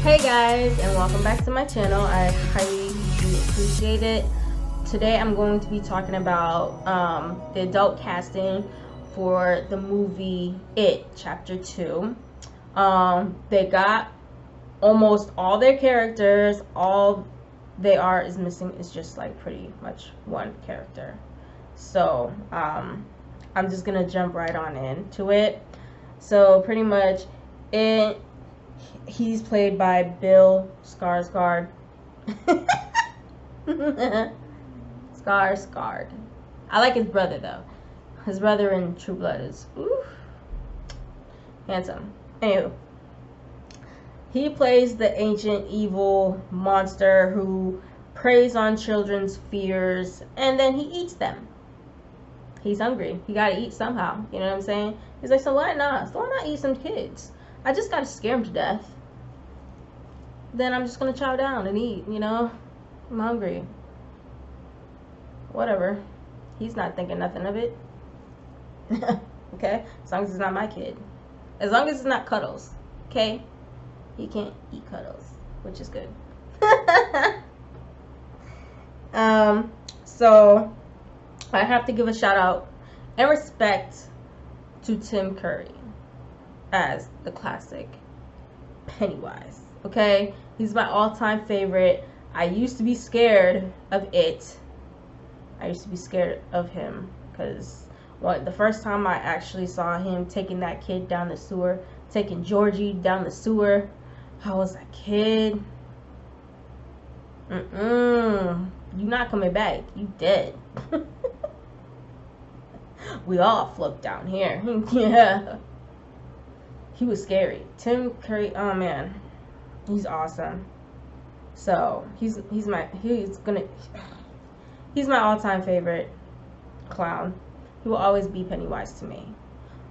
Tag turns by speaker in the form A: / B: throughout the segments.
A: Hey guys, and welcome back to my channel. I highly appreciate it. Today I'm going to be talking about the adult casting for the movie It Chapter 2. They got almost all their characters. All they are is missing is just like pretty much one character. So I'm just gonna jump right on into it. So pretty much he's played by Bill Skarsgård. Skarsgård. I like his brother though. His brother in True Blood is handsome. Anywho, he plays the ancient evil monster who preys on children's fears and then he eats them. He's hungry. He gotta eat somehow. You know what I'm saying? He's like, so why not? So why not eat some kids? I just gotta scare him to death. Then I'm just gonna chow down and eat, you know? I'm hungry. Whatever. He's not thinking nothing of it. Okay? As long as it's not my kid. As long as it's not Cuddles. Okay? He can't eat Cuddles, which is good. So I have to give a shout out and respect to Tim Curry as the classic Pennywise. Okay, he's my all-time favorite. I used to be scared of it. I used to be scared of him because the first time I actually saw him taking that kid down the sewer, taking Georgie down the sewer, I was a kid. You not coming back. You dead. We all float down here. Yeah. He was scary. Tim Curry, oh man. He's awesome. So he's my all-time favorite clown. He will always be Pennywise to me.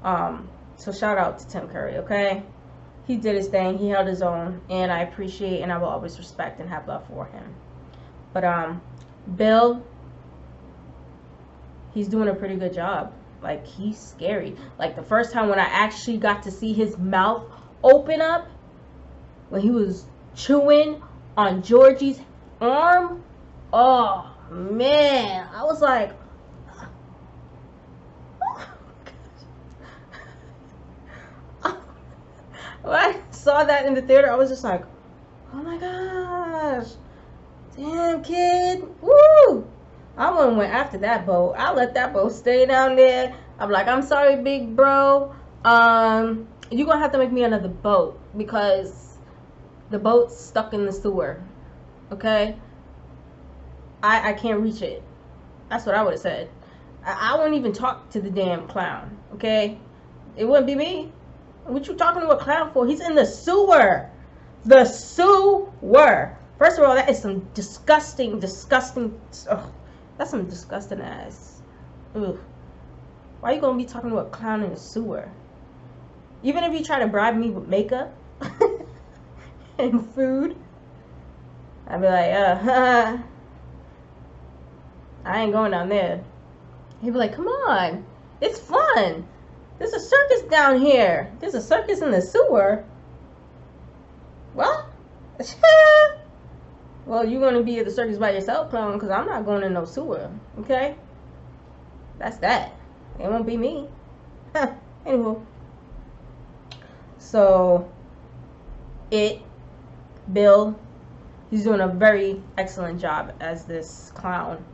A: So shout out to Tim Curry, okay? He did his thing, he held his own, and I appreciate and I will always respect and have love for him. But Bill, he's doing a pretty good job. Like, he's scary. Like, the first time when I actually got to see his mouth open up, when he was chewing on Georgie's arm, oh, man. I was like, oh. When I saw that in the theater, I was just like, oh, my gosh. Damn, kid. Woo! I went after that boat. I let that boat stay down there. I'm like, I'm sorry, big bro. You're gonna have to make me another boat because the boat's stuck in the sewer. Okay? I can't reach it. That's what I would have said. I won't even talk to the damn clown. Okay? It wouldn't be me. What you talking to a clown for? He's in the sewer. The sewer. First of all, that is some disgusting. Ugh. That's some disgusting ass. Ugh. Why are you gonna be talking to a clown in the sewer? Even if you try to bribe me with makeup and food, I'd be like, I ain't going down there. He'd be like, come on, it's fun. There's a circus down here. There's a circus in the sewer. What? Well, you're going to be at the circus by yourself, clown, because I'm not going in no sewer, okay? That's that. It won't be me. Anywho. So, Bill, he's doing a very excellent job as this clown.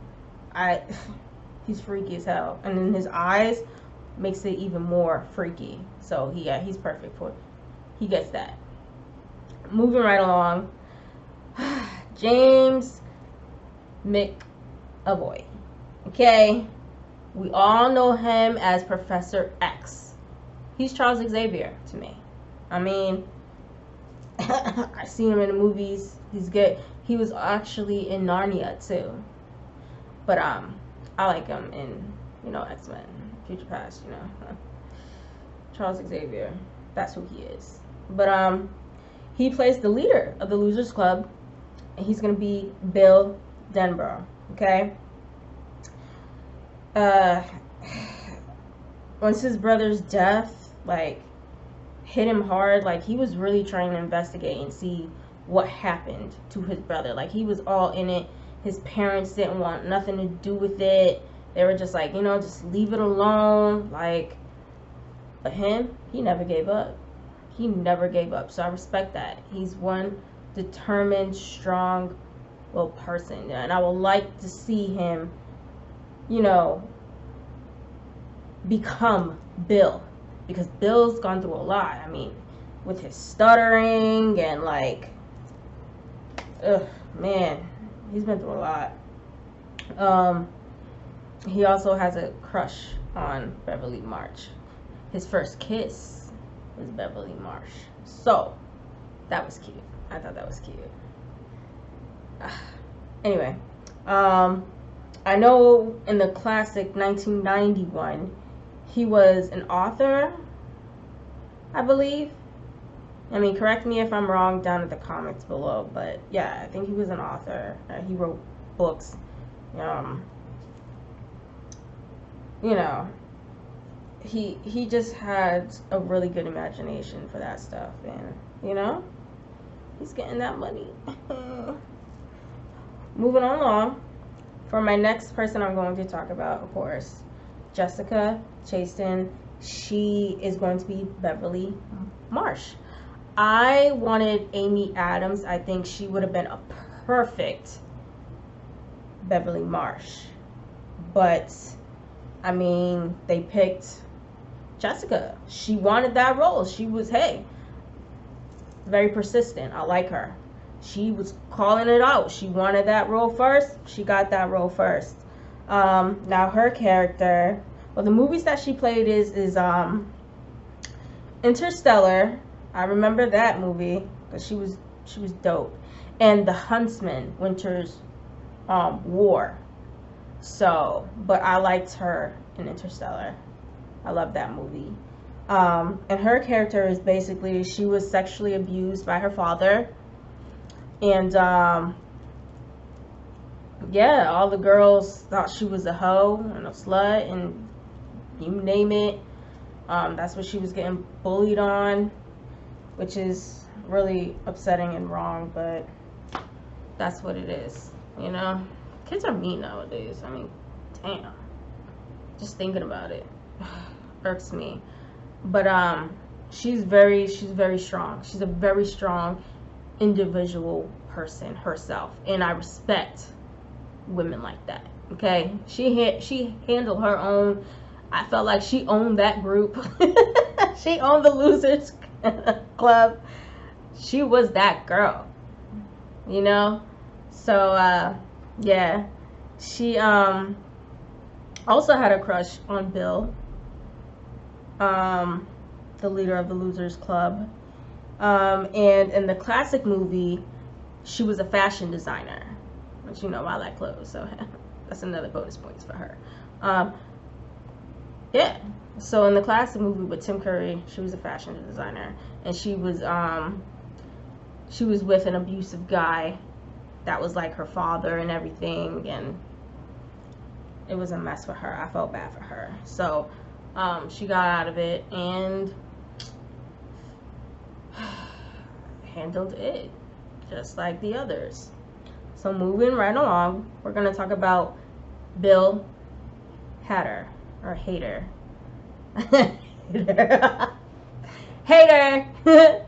A: He's freaky as hell. And then his eyes makes it even more freaky. So, yeah, he's perfect for it. He gets that. Moving right along. James McAvoy. Okay? We all know him as Professor X. He's Charles Xavier to me. I mean, I see him in the movies. He's good. He was actually in Narnia too. But I like him in, X-Men, Future Past, Charles Xavier. That's who he is. But he plays the leader of the Losers Club. And he's going to be Bill Denborough, okay? Once his brother's death, hit him hard, he was really trying to investigate and see what happened to his brother. Like, he was all in it. His parents didn't want nothing to do with it. They were just like, you know, just leave it alone. Like, but him, he never gave up. He never gave up. So I respect that. He's one determined, strong-willed person. And I would like to see him, you know, become Bill. Because Bill's gone through a lot. I mean, with his stuttering and like, ugh, man, he's been through a lot. He also has a crush on Beverly Marsh. His first kiss was Beverly Marsh. So, that was cute. I thought that was cute. Anyway, I know in the classic 1991, he was an author, I believe. I mean, correct me if I'm wrong down in the comments below, but yeah, I think he was an author. He wrote books. You know, he just had a really good imagination for that stuff, and you know, he's getting that money. Moving on along, for my next person I'm going to talk about, of course, Jessica Chastain. She is going to be Beverly Marsh. I wanted Amy Adams. I think she would have been a perfect Beverly Marsh, but I mean, they picked Jessica. She wanted that role. She was, hey, very persistent. I like her. She was calling it out. She wanted that role first. She got that role first. Now her character, well, the movies that she played is Interstellar. I remember that movie because she was dope, and The Huntsman, Winter's War. So, but I liked her in Interstellar. I love that movie. And her character is basically, she was sexually abused by her father. And, yeah, all the girls thought she was a hoe and a slut and you name it. That's what she was getting bullied on, which is really upsetting and wrong, but that's what it is, you know? Kids are mean nowadays. I mean, damn. Just thinking about it irks me. But she's very strong. She's a very strong individual person herself, and I respect women like that. Okay, she handled her own. I felt like she owned that group. She owned the Losers Club. She was that girl, you know. So yeah, she also had a crush on Bill, the leader of the Losers Club. And in the classic movie, she was a fashion designer, which, you know, I like clothes, so that's another bonus points for her. Yeah, so in the classic movie with Tim Curry, she was a fashion designer, and she was with an abusive guy that was like her father and everything, and it was a mess for her. I felt bad for her. So she got out of it and handled it just like the others. So moving right along, we're going to talk about Bill Hader, or Hader. Hader.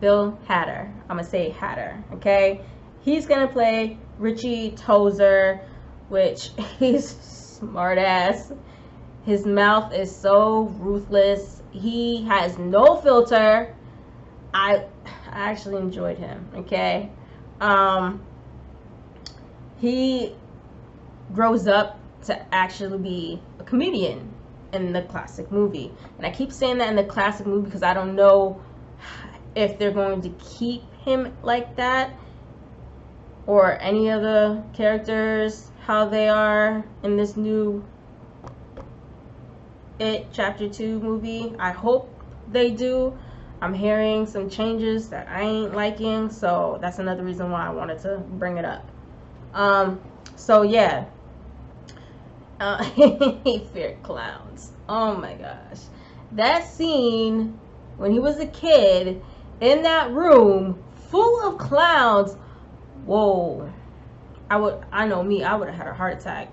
A: Bill Hader. I'm going to say Hader, okay? He's going to play Richie Tozer, which he's smart ass. His mouth is so ruthless. He has no filter. I actually enjoyed him, okay? He grows up to actually be a comedian in the classic movie. And I keep saying that in the classic movie because I don't know if they're going to keep him like that, or any of the characters, how they are in this new It Chapter 2 movie. I hope they do. I'm hearing some changes that I ain't liking, so that's another reason why I wanted to bring it up. So yeah, he feared clowns. Oh my gosh, that scene when he was a kid in that room full of clowns. Whoa. I know me, I would have had a heart attack.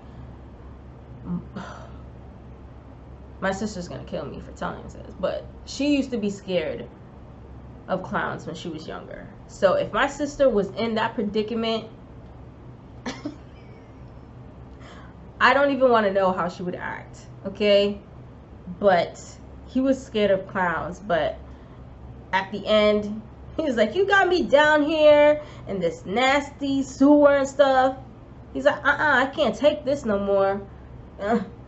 A: My sister's gonna kill me for telling this, but she used to be scared of clowns when she was younger. So if my sister was in that predicament, I don't even want to know how she would act, okay? But he was scared of clowns, but at the end, he was like, you got me down here in this nasty sewer and stuff. He's like, I can't take this no more.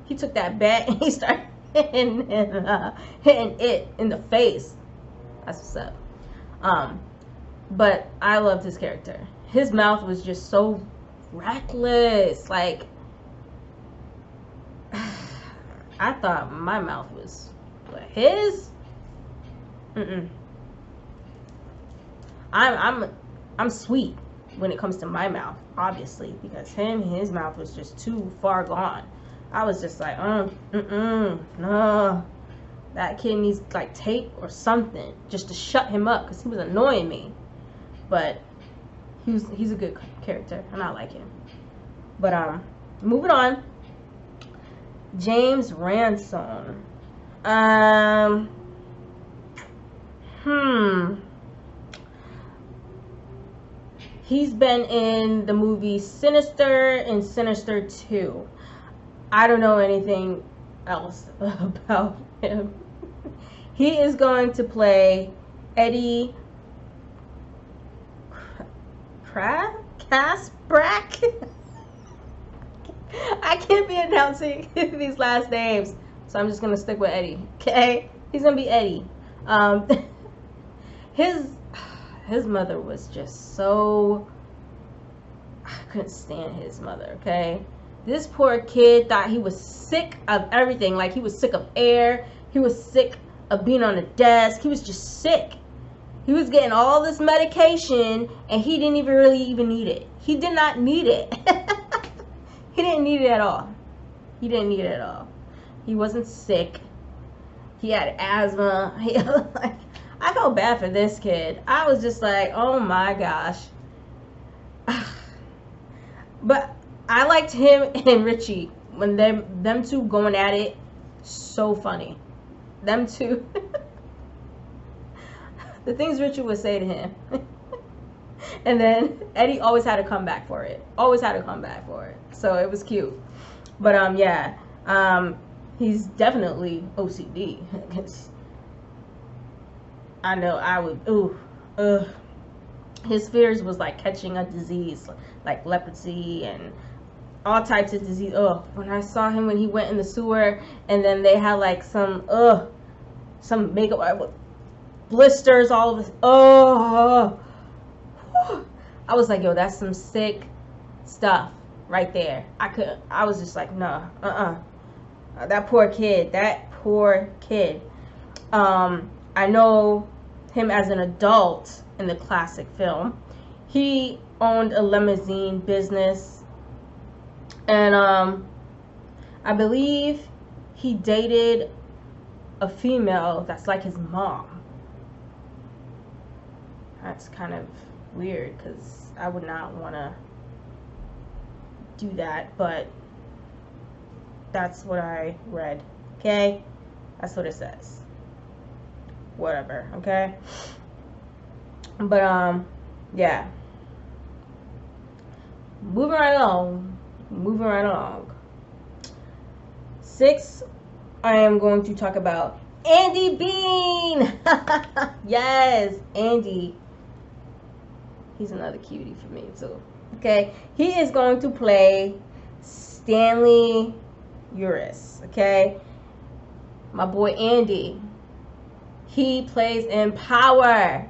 A: He took that bat and he started hitting it in the face. That's what's up. But I loved his character. His mouth was just so reckless. Like, I thought my mouth was, but his, I'm sweet when it comes to my mouth, obviously, because his mouth was just too far gone. I was just like, no, that kid needs like tape or something just to shut him up, because he was annoying me. But he's a good character and I like him. But moving on, James Ransone. He's been in the movie Sinister and Sinister 2. I don't know anything else about him. He is going to play Eddie Casbrack. I can't be announcing these last names, so I'm just gonna stick with Eddie. Okay, he's gonna be Eddie. His mother was just so, I couldn't stand his mother. Okay, this poor kid thought he was sick of everything. Like, he was sick of air. He was sick of being on the desk. He was just sick. He was getting all this medication and he didn't even really need it. He did not need it. He didn't need it at all. He didn't need it at all. He wasn't sick. He had asthma. I felt bad for this kid. I was just like, oh my gosh. But I liked him and Richie when them two going at it. So funny. Them two. The things Richie would say to him. And then Eddie always had to come back for it. Always had to come back for it. So it was cute. But yeah. He's definitely OCD. I know I would. His fears was like catching a disease, like leprosy and all types of disease. When I saw him when he went in the sewer, and then they had like some makeup with blisters all of it. I was like, yo, that's some sick stuff right there. I was just like, no, that poor kid. I know him as an adult in the classic film. He owned a limousine business, and I believe he dated a female that's like his mom. That's kind of weird, because I would not want to do that, but that's what I read. Okay, that's what it says. Whatever. Okay. But yeah, moving right along. 6, I am going to talk about Andy Bean. Yes, Andy. He's another cutie for me too. Okay, he is going to play Stanley Uris. Okay, my boy Andy. He plays in Power.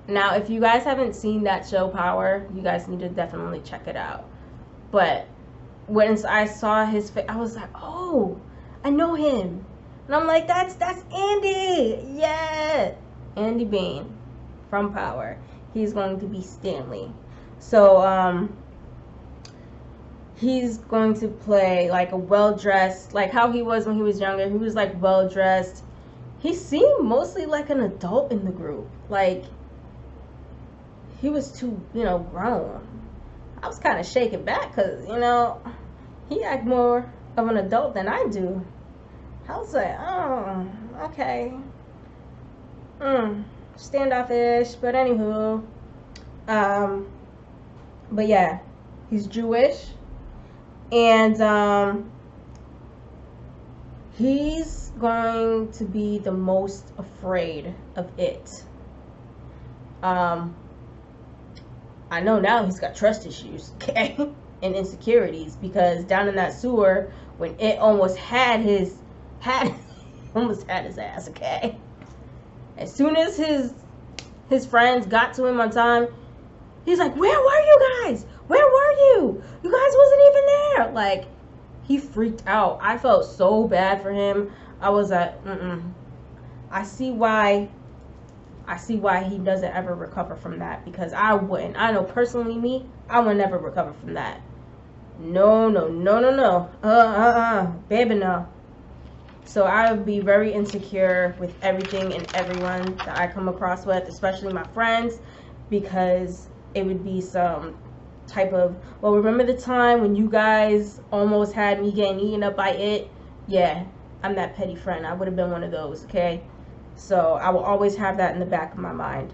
A: Now, if you guys haven't seen that show, Power, you guys need to definitely check it out. But when I saw his face, I was like, oh, I know him. And I'm like, that's Andy. Yeah, Andy Bean from Power. He's going to be Stanley. So he's going to play like a well-dressed, like how he was when he was younger. He was like well-dressed. He seemed mostly like an adult in the group. Like, he was too, grown. I was kind of shaken back because, he act more of an adult than I do. I was like, oh, okay. Standoffish, but anywho. But yeah, he's Jewish. And he's going to be the most afraid of it. I know now he's got trust issues, okay? And insecurities, because down in that sewer, when it almost had his ass, okay? As soon as his friends got to him on time, he's like, where were you guys? Where were you? You guys wasn't even there. Like, he freaked out. I felt so bad for him. I was like, I see why he doesn't ever recover from that, because I wouldn't. I know personally me, I would never recover from that. No. Baby, no. So I would be very insecure with everything and everyone that I come across with, especially my friends, because it would be some type of, well, remember the time when you guys almost had me getting eaten up by it? Yeah, I'm that petty friend. I would have been one of those, okay? So I will always have that in the back of my mind.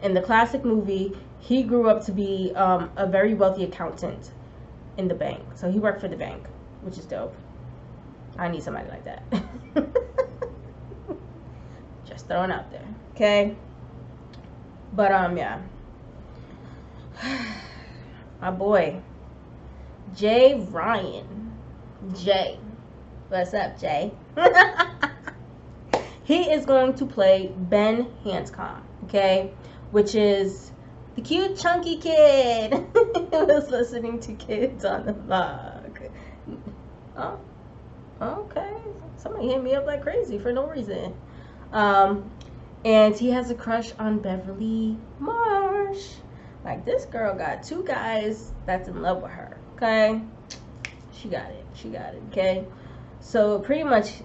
A: In the classic movie, he grew up to be a very wealthy accountant in the bank. So he worked for the bank, which is dope. I need somebody like that. Just throwing out there, okay? But yeah. My boy, Jay Ryan. Jay. What's up, Jay? He is going to play Ben Hanscom, okay? Which is the cute, chunky kid who was listening to Kids on the Vlog. Oh, okay. Somebody hit me up like crazy for no reason. And he has a crush on Beverly Marsh. Like, this girl got two guys that's in love with her, okay? She got it, okay? So, pretty much,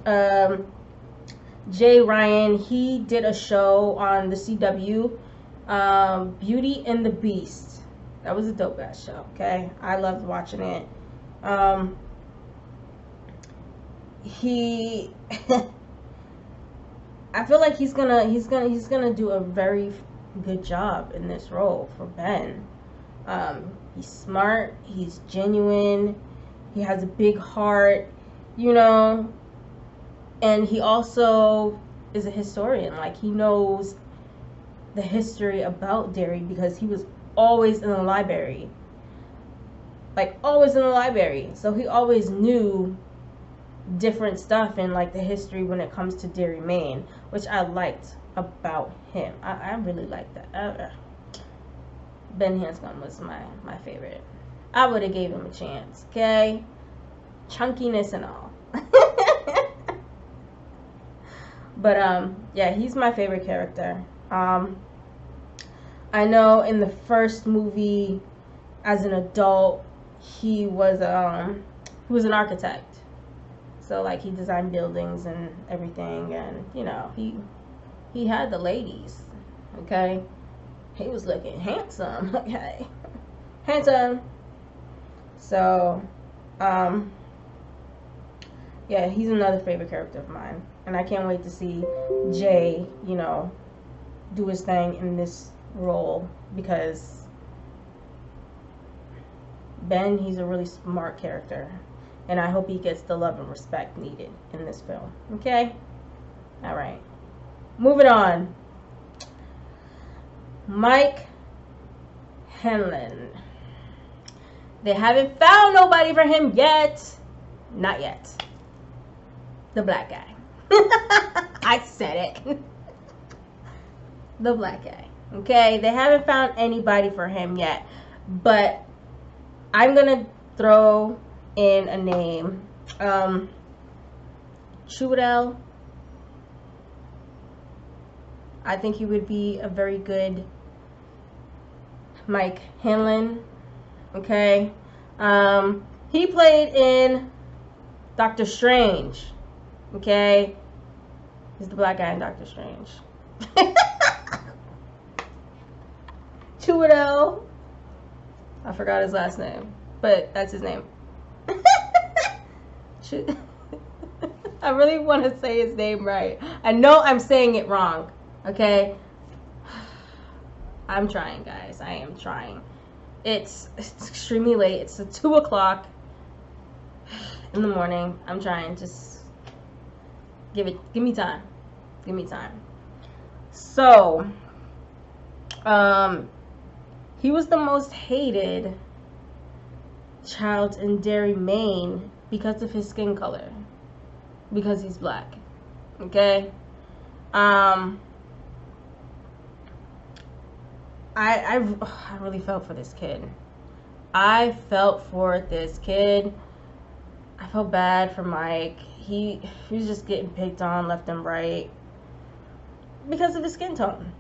A: Jay Ryan, he did a show on the CW, Beauty and the Beast. That was a dope ass show, okay? I loved watching it. He I feel like he's gonna do a very good job in this role for Ben. He's smart, he's genuine, he has a big heart, and he also is a historian. Like, he knows the history about Derry because he was always in the library. Like, always in the library. So he always knew different stuff in, like, the history when it comes to Derry, Maine, which I liked about him. I really liked that. Ben Hanscom was my favorite. I would have gave him a chance, okay? Chunkiness and all. But yeah, he's my favorite character. I know in the first movie, as an adult, he was an architect. So, like, he designed buildings and everything, and he had the ladies, okay? He was looking handsome, okay? Handsome. So, yeah, he's another favorite character of mine. And I can't wait to see Jay, do his thing in this role, because Ben, he's a really smart character. And I hope he gets the love and respect needed in this film. Okay? Alright. Moving on. Mike Hanlon. They haven't found nobody for him yet. Not yet. The black guy. I said it. The black guy. Okay? They haven't found anybody for him yet. But I'm going to throw in a name. Chiwetel. I think he would be a very good Mike Hanlon. Okay. He played in Doctor Strange. Okay. He's the black guy in Doctor Strange. Chiwetel. I forgot his last name, but that's his name. I really want to say his name right. I know I'm saying it wrong. Okay? I'm trying, guys. I am trying. It's extremely late. It's 2 o'clock in the morning. I'm trying. Just give me time. Give me time. So, he was the most hated child in Derry, Maine because of his skin color. Because he's black. Okay? I really felt for this kid. I felt for this kid. I felt bad for Mike. He was just getting picked on left and right because of his skin tone.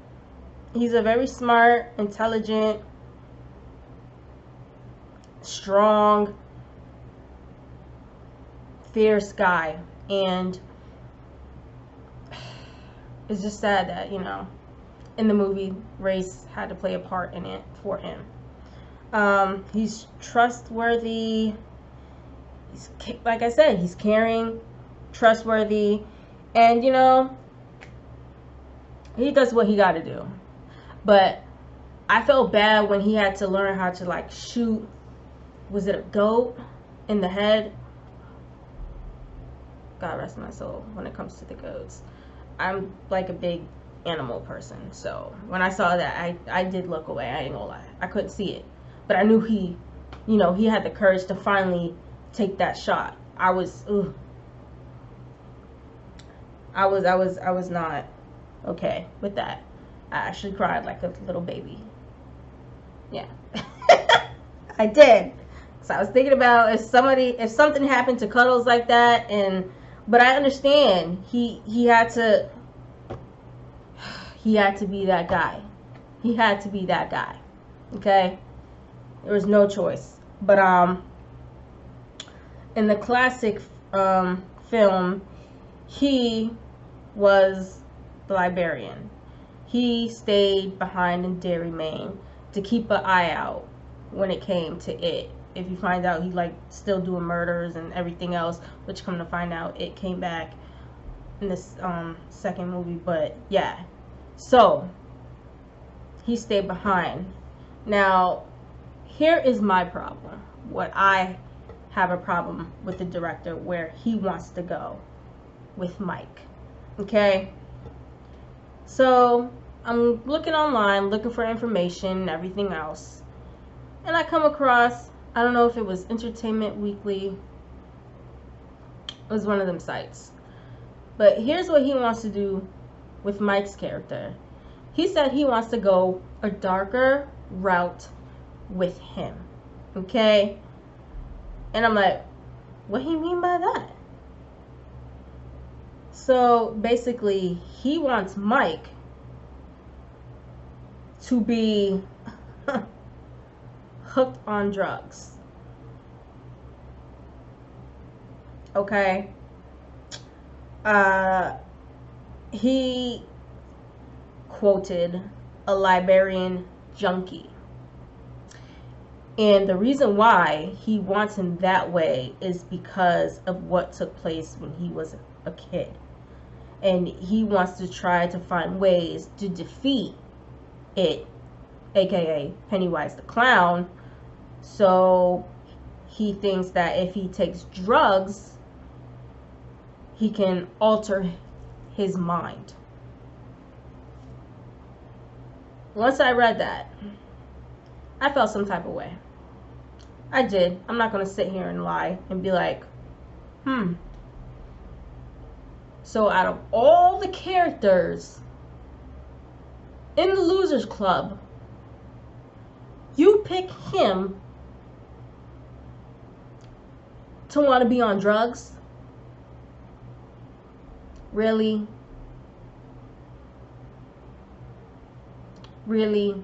A: He's a very smart, intelligent, strong, fierce guy. And it's just sad that, you know, in the movie, race had to play a part in it for him. He's trustworthy. He's, like I said, he's caring, trustworthy, and, you know, he does what he got to do. But I felt bad when he had to learn how to, like, shoot, was it a goat in the head? God rest my soul when it comes to the goats. I'm like a big animal person, so when I saw that, I did look away. I ain't gonna lie, I couldn't see it, but I knew he, you know, he had the courage to finally take that shot. I was not okay with that. I actually cried like a little baby. Yeah. I did. So I was thinking about if something happened to Cuddles like that, but I understand he had to be that guy. He had to be that guy. Okay? There was no choice. But in the classic film, he was the librarian. He stayed behind in Derry, Maine to keep an eye out when it came to it. If you find out he like still doing murders and everything else, which come to find out it came back in this second movie. But yeah, so he stayed behind. Now here is my problem. What I have a problem with the director, where he wants to go with Mike. Okay, so I'm looking online, looking for information and everything else, and I come across, I don't know if it was Entertainment Weekly, it was one of them sites, but here's what he wants to do with Mike's character. He said he wants to go a darker route with him. Okay, and I'm like, what do you mean by that? So basically, he wants Mike to be hooked on drugs. Okay. He quoted a librarian junkie. And the reason why he wants him that way is because of what took place when he was a kid. And he wants to try to find ways to defeat it, aka Pennywise the Clown. So he thinks that if he takes drugs, he can alter his mind. Once I read that, I felt some type of way. I did. I'm not going to sit here and lie and be like, So out of all the characters in the Losers Club, you pick him to want to be on drugs? Really? Really?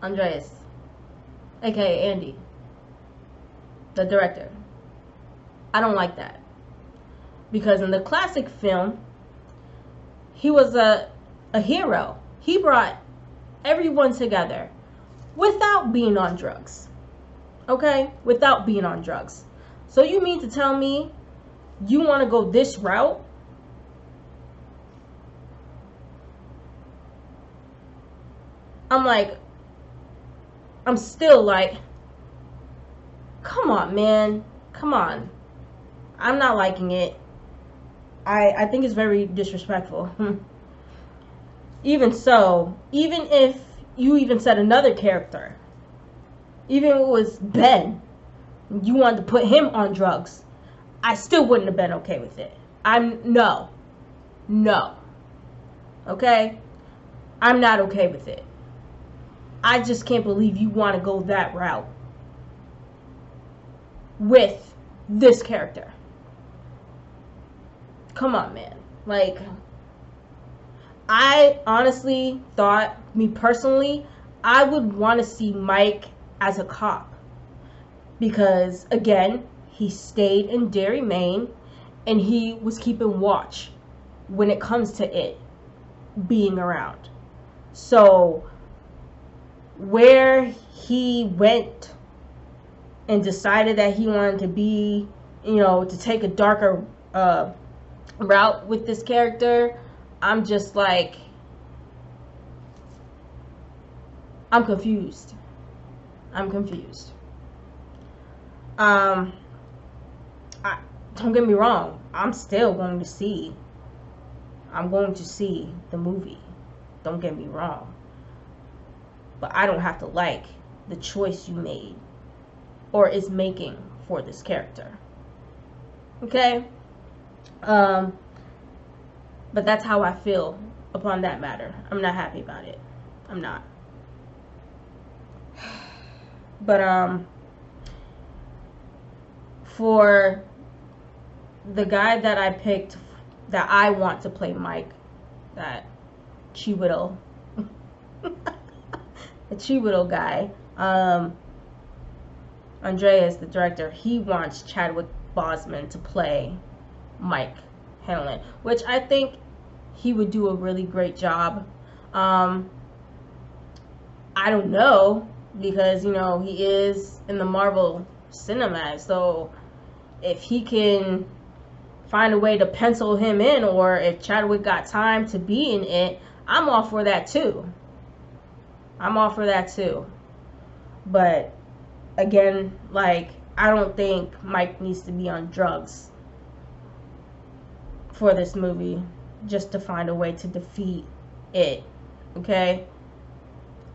A: Andreas, aka Andy, the director. I don't like that. Because in the classic film, he was a hero. He brought everyone together without being on drugs. Okay? Without being on drugs. So you mean to tell me you want to go this route? I'm still like, come on, man. Come on. I'm not liking it. I think it's very disrespectful. Even so, even if you even said another character, even if it was Ben, you wanted to put him on drugs, I still wouldn't have been okay with it. No. Okay? I'm not okay with it. I just can't believe you want to go that route with this character. Come on, man. Like, I honestly thought, me personally, I would want to see Mike as a cop. Because, again, he stayed in Derry, Maine, and he was keeping watch when it comes to it being around. So, where he went and decided that he wanted to be, to take a darker route with this character, I'm just like, I'm confused. Don't get me wrong, I'm going to see the movie. Don't get me wrong. But I don't have to like the choice you made or is making for this character. Okay? But that's how I feel upon that matter. I'm not happy about it. I'm not. But for the guy that I picked, that I want to play Mike, that Chiwetel, the Chiwetel guy, Andreas, the director, he wants Chadwick Boseman to play Mike Hanlon, which I think he would do a really great job. I don't know, because he is in the Marvel Cinematic, so if he can find a way to pencil him in, or if Chadwick got time to be in it, I'm all for that too. But again, like, I don't think Mike needs to be on drugs for this movie just to find a way to defeat it. Okay?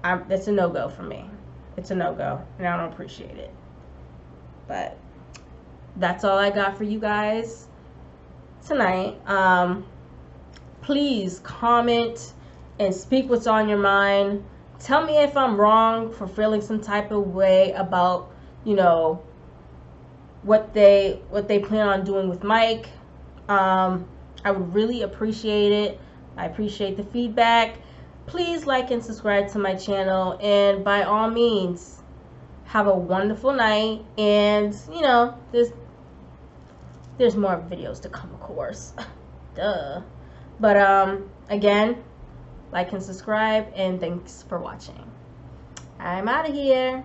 A: It's a no-go for me. It's a no-go, and I don't appreciate it. But that's all I got for you guys tonight. Please comment and speak what's on your mind. Tell me if I'm wrong for feeling some type of way about, what they plan on doing with Mike. I would really appreciate it. I appreciate the feedback. Please like and subscribe to my channel, and by all means, have a wonderful night. And there's more videos to come, of course. Duh. But again, like and subscribe, and thanks for watching. I'm out of here.